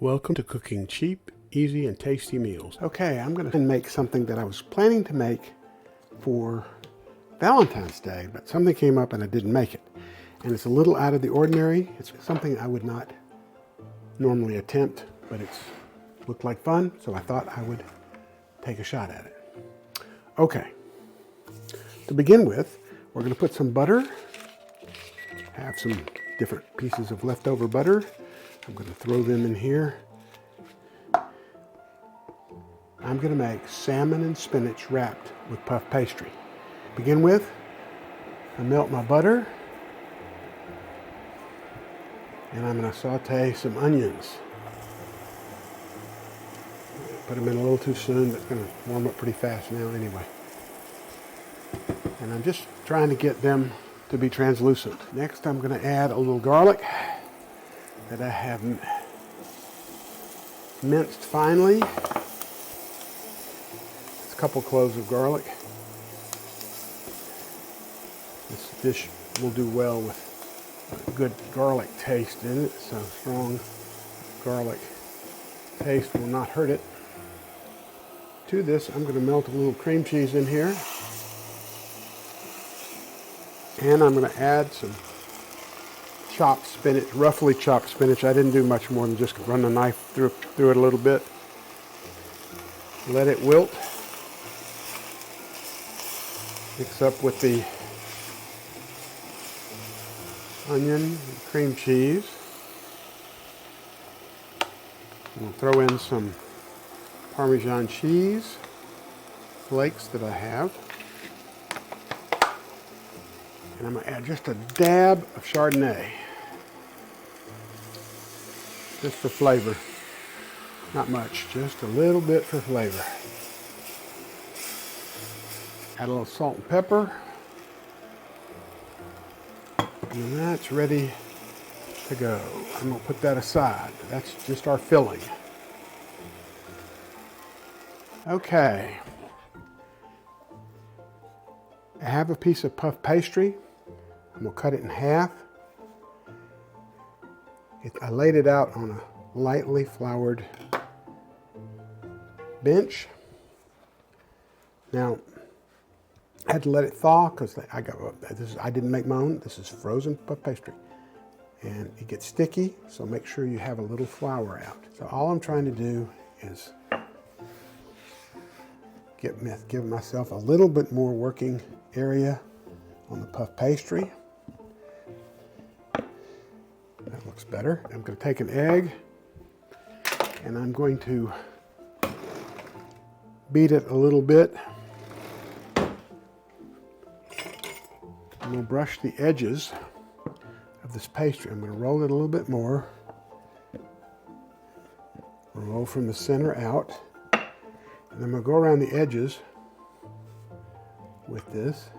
Welcome to cooking cheap, easy, and tasty meals. Okay, I'm going to make something that I was planning to make for Valentine's Day, but something came up and I didn't make it. And it's a little out of the ordinary. It's something I would not normally attempt, but it's looked like fun, so I thought I would take a shot at it. Okay, to begin with, we're going to put some butter. Have some different pieces of leftover butter. I'm going to throw them in here. I'm going to make salmon and spinach wrapped with puff pastry. Begin with, I melt my butter, and I'm going to saute some onions. Put them in a little too soon, but it's going to warm up pretty fast now anyway. And I'm just trying to get them to be translucent. Next, I'm going to add a little garlic that I have minced finely. It's a couple cloves of garlic. This dish will do well with a good garlic taste in it, so strong garlic taste will not hurt it. To this, I'm going to melt a little cream cheese in here. And I'm going to add some chopped spinach, roughly chopped spinach. I didn't do much more than just run the knife through it a little bit. Let it wilt. Mix up with the onion and cream cheese. We'll throw in some parmesan cheese flakes that I have. And I'm going to add just a dab of Chardonnay. Just for flavor. Not much, just a little bit for flavor. Add a little salt and pepper. And that's ready to go. I'm going to put that aside. That's just our filling. Okay. I have a piece of puff pastry. I'm going to cut it in half. I laid it out on a lightly floured bench. Now, I had to let it thaw because I didn't make my own. This is frozen puff pastry. And it gets sticky, so make sure you have a little flour out. So all I'm trying to do is give myself a little bit more working area on the puff pastry. That looks better. I'm going to take an egg and I'm going to beat it a little bit. I'm going to brush the edges of this pastry. I'm going to roll it a little bit more. Roll from the center out. And I'm going to go around the edges with this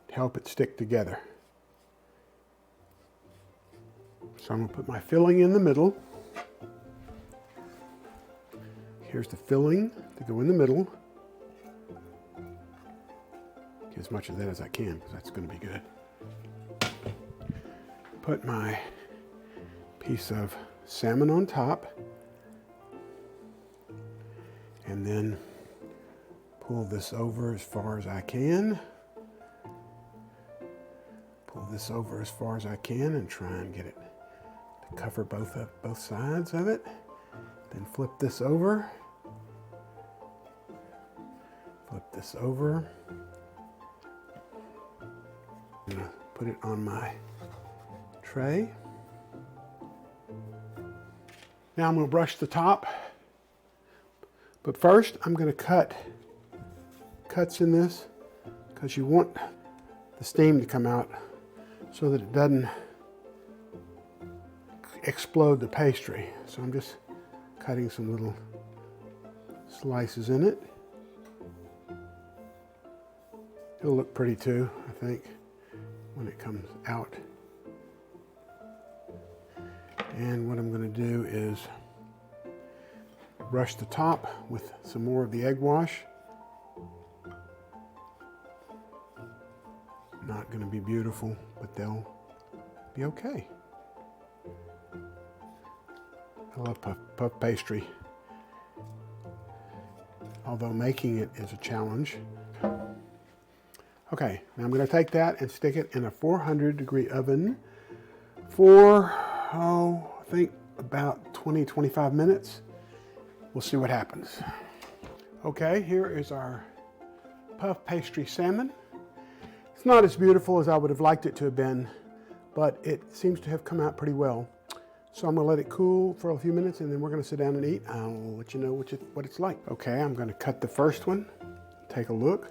to help it stick together. So I'm going to put my filling in the middle. Here's the filling to go in the middle. Get as much of that as I can because that's going to be good. Put my piece of salmon on top. And then pull this over as far as I can. Pull this over as far as I can and try and get it to cover both sides of it. Then flip this over. Flip this over. I'm going to put it on my tray. Now I'm going to brush the top. But first, I'm going to cut cuts in this because you want the steam to come out so that it doesn't explode the pastry. So I'm just cutting some little slices in it. It'll look pretty too, I think, when it comes out. And what I'm going to do is brush the top with some more of the egg wash. Not going to be beautiful, but they'll be okay. I love puff pastry, although making it is a challenge. Okay, now I'm going to take that and stick it in a 400-degree oven for, I think about 20-25 minutes. We'll see what happens. Okay, here is our puff pastry salmon. It's not as beautiful as I would have liked it to have been, but it seems to have come out pretty well. So I'm going to let it cool for a few minutes, and then we're going to sit down and eat. I'll let you know what it's like. Okay, I'm going to cut the first one. Take a look.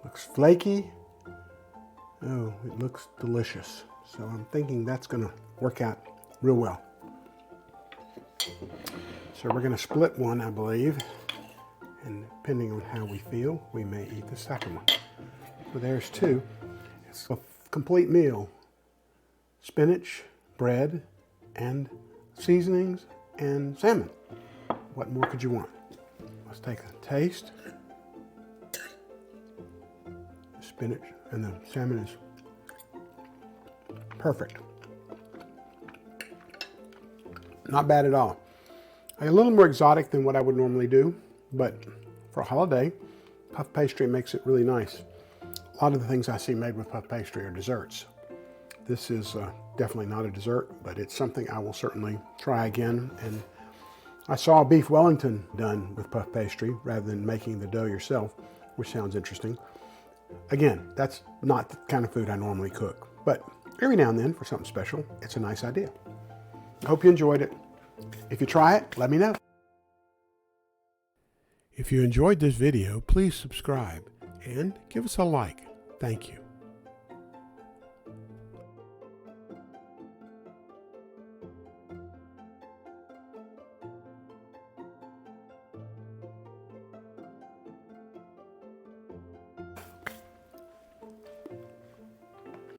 Looks flaky. Oh, it looks delicious. So I'm thinking that's going to work out real well. So we're going to split one, I believe. And depending on how we feel, we may eat the second one. So there's two. It's a complete meal. Spinach, bread, and seasonings, and salmon. What more could you want? Let's take a taste. The spinach and the salmon is perfect. Not bad at all. A little more exotic than what I would normally do, but for a holiday, puff pastry makes it really nice. A lot of the things I see made with puff pastry are desserts. This is definitely not a dessert, but it's something I will certainly try again. And I saw beef Wellington done with puff pastry rather than making the dough yourself, which sounds interesting. Again, that's not the kind of food I normally cook, but every now and then for something special, it's a nice idea. I hope you enjoyed it. If you try it, let me know. If you enjoyed this video, please subscribe and give us a like. Thank you.